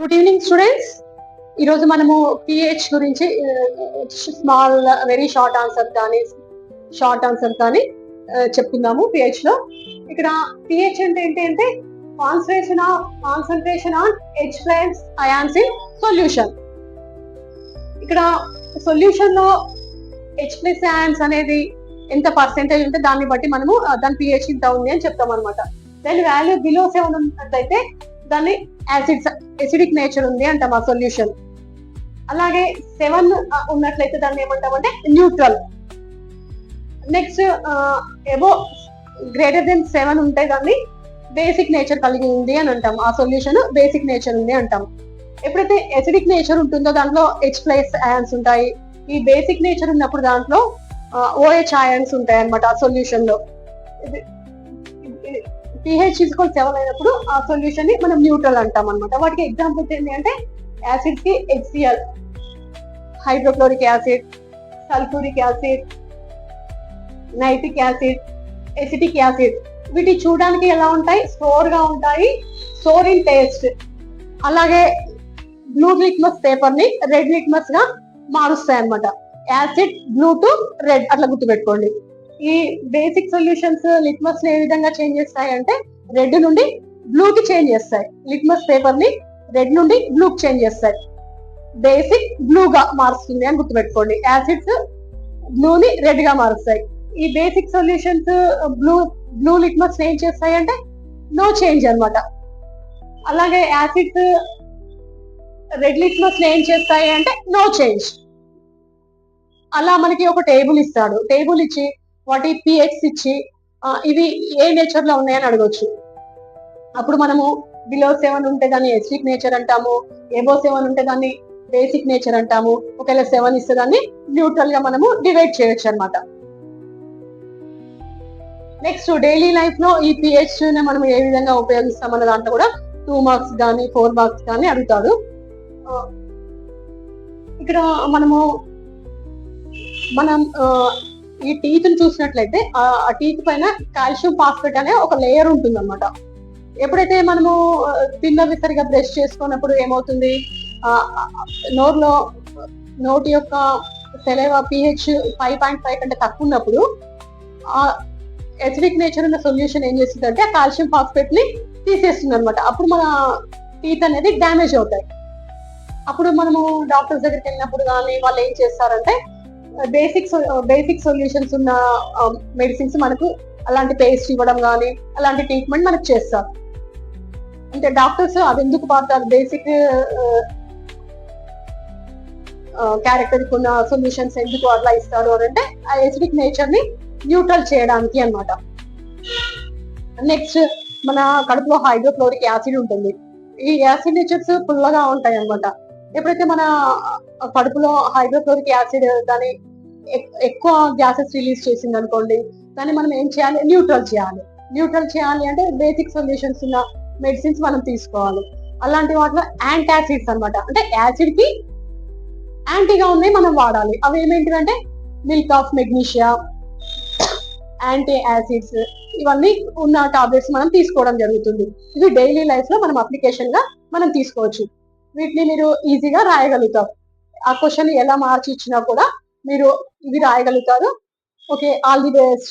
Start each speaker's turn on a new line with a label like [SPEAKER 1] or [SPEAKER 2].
[SPEAKER 1] Good evening students. ఈరోజు మనము pH గురించి స్మాల్ వెరీ షార్ట్ ఆన్సర్ కానీ చెప్పుకుందాము. పిహెచ్ లో ఇక్కడ పిహెచ్ అంటే ఏంటి అంటే concentration on H plus ions in solution. ఇక్కడ సొల్యూషన్ లో హెచ్ ప్లస్ అయాన్స్ అనేది ఎంత పర్సెంటేజ్ ఉంటే దాన్ని బట్టి మనము దాని పిహెచ్ ఇంత ఉంది అని చెప్తాం అనమాట. దాని వాల్యూ బిలో 7 ఉన్నట్లయితే దాన్ని ఎసిడిక్ నేచర్ ఉంది అంటాం ఆ సొల్యూషన్. అలాగే 7 ఉన్నట్లయితే దాన్ని ఏమంటామంటే neutral. Next above greater than 7 ఉంటే దాన్ని బేసిక్ నేచర్ కలిగి ఉంది అని అంటాం. ఆ సొల్యూషన్ బేసిక్ నేచర్ ఉంది అంటాం. ఎప్పుడైతే ఎసిడిక్ నేచర్ ఉంటుందో దాంట్లో హెచ్ ప్లస్ అయాన్స్ ఉంటాయి. ఈ బేసిక్ నేచర్ ఉన్నప్పుడు దాంట్లో ఓహెచ్ అయాన్స్ ఉంటాయి అనమాట ఆ సొల్యూషన్ లో. pH 7 అయినప్పుడు ఆ సొల్యూషన్ ని మనం న్యూట్రల్ అంటాం అనమాట. వాటికి ఎగ్జాంపుల్స్ ఏంటి అంటే యాసిడ్ కి HCl, hydrochloric acid, sulphuric acid, nitric acid, acetic acid. వీటి చూడడానికి ఎలా ఉంటాయి? సోర్ గా ఉంటాయి, సోర్ ఇన్ టేస్ట్. అలాగే బ్లూ లిట్మస్ పేపర్ ని రెడ్ లిట్మస్ గా మారుస్తాయి అనమాట. యాసిడ్ బ్లూ టు రెడ్ అట్లా గుర్తుపెట్టుకోండి. ఈ బేసిక్ సొల్యూషన్స్ లిట్మస్ ఏ విధంగా చేంజ్ చేస్తాయి అంటే రెడ్ నుండి బ్లూ కి చేంజ్ చేస్తాయి. లిట్మస్ పేపర్ ని రెడ్ నుండి బ్లూ కి చేంజ్ చేస్తాయి. బేసిక్ బ్లూ గా మారుస్తుంది అని గుర్తుపెట్టుకోండి. యాసిడ్స్ బ్లూ ని రెడ్ గా మారుస్తాయి. ఈ బేసిక్ సొల్యూషన్స్ బ్లూ లిట్మస్ ఏం చేస్తాయి అంటే నో చేంజ్ అనమాట. అలాగే యాసిడ్స్ రెడ్ లిట్మస్ ఏం చేస్తాయి అంటే నో చేంజ్. అలా మనకి ఒక టేబుల్ ఇస్తాడు. టేబుల్ ఇచ్చి వాటి పిహెచ్ ఇచ్చి ఇవి ఏ నేచర్ లో ఉన్నాయని అడగొచ్చు. అప్పుడు మనము బిలో 7 ఉంటే దాన్ని ఎసిడిక్ నేచర్ అంటాము. ఎబో 7 ఉంటే దాన్ని బేసిక్ నేచర్ అంటాము. ఒకవేళ 7 ఇస్తే దాన్ని న్యూట్రల్ గా మనము డివైడ్ చేయొచ్చు అనమాట. నెక్స్ట్ డైలీ లైఫ్ లో ఈ పిహెచ్ ని మనం ఏ విధంగా ఉపయోగిస్తాం అన్న దాంట్లో కూడా 2 మార్క్స్ కానీ 4 మార్క్స్ కానీ అడుగుతాడు. ఇక్కడ మనం ఈ టీత్ ని చూసినట్లయితే ఆ టీత్ పైన కాల్షియం ఫాస్ఫేట్ అనే ఒక లేయర్ ఉంటుంది అనమాట. ఎప్పుడైతే మనము తిన్నవి సరిగా బ్రష్ చేసుకున్నప్పుడు ఏమవుతుంది, నోటి యొక్క సెలైవా పిహెచ్ 5.5 కంటే తక్కువ ఉన్నప్పుడు ఆ ఎసిడిక్ నేచర్ ఉన్న సొల్యూషన్ ఏం చేస్తుంది అంటే ఆ కాల్షియం ఫాస్ఫేట్ ని తీసేస్తుంది అనమాట. అప్పుడు మన టీత్ అనేది డ్యామేజ్ అవుతాయి. అప్పుడు మనము డాక్టర్స్ దగ్గరికి వెళ్ళినప్పుడు కానీ వాళ్ళు ఏం చేస్తారంటే బేసిక్ సొల్యూషన్స్ ఉన్న మెడిసిన్స్ మనకు అలాంటి పేస్ట్ ఇవ్వడం కానీ అలాంటి ట్రీట్మెంట్ మనకు చేస్తారు. అంటే డాక్టర్స్ అది ఎందుకు వాడతారు, బేసిక్ క్యారెక్టర్ ఉన్న సొల్యూషన్స్ ఎందుకు అట్లా ఇస్తారు అని అంటే ఆ ఎసిడిక్ నేచర్ ని న్యూట్రల్ చేయడానికి అన్నమాట. నెక్స్ట్ మన కడుపులో హైడ్రోక్లోరిక్ యాసిడ్ ఉంటుంది. ఈ యాసిడ్ నేచర్స్ పుల్లగా ఉంటాయి అన్నమాట. ఎప్పుడైతే మన కడుపులో హైడ్రోక్లోరిక్ యాసిడ్ దాని ఎక్కువ గ్యాసెస్ రిలీజ్ చేసింది అనుకోండి, దాన్ని మనం ఏం చేయాలి? న్యూట్రల్ చేయాలి అంటే బేసిక్ సొల్యూషన్స్ ఉన్న మెడిసిన్స్ మనం తీసుకోవాలి. అలాంటి వాటిలో యాంటాసిడ్స్ అనమాట, అంటే యాసిడ్ కి యాంటీగా ఉన్నాయి మనం వాడాలి. అవి ఏమేంటివంటే milk of magnesia, anti acids, ఇవన్నీ ఉన్న టాబ్లెట్స్ మనం తీసుకోవడం జరుగుతుంది. ఇవి డైలీ లైఫ్ లో మనం అప్లికేషన్ గా మనం తీసుకోవచ్చు. వీటిని మీరు ఈజీగా రాయగలుగుతారు. ఆ క్వశ్చన్ ఎలా మార్చి ఇచ్చినా కూడా మీరు ఇవి రాయగలుగుతారు. Okay, all the best.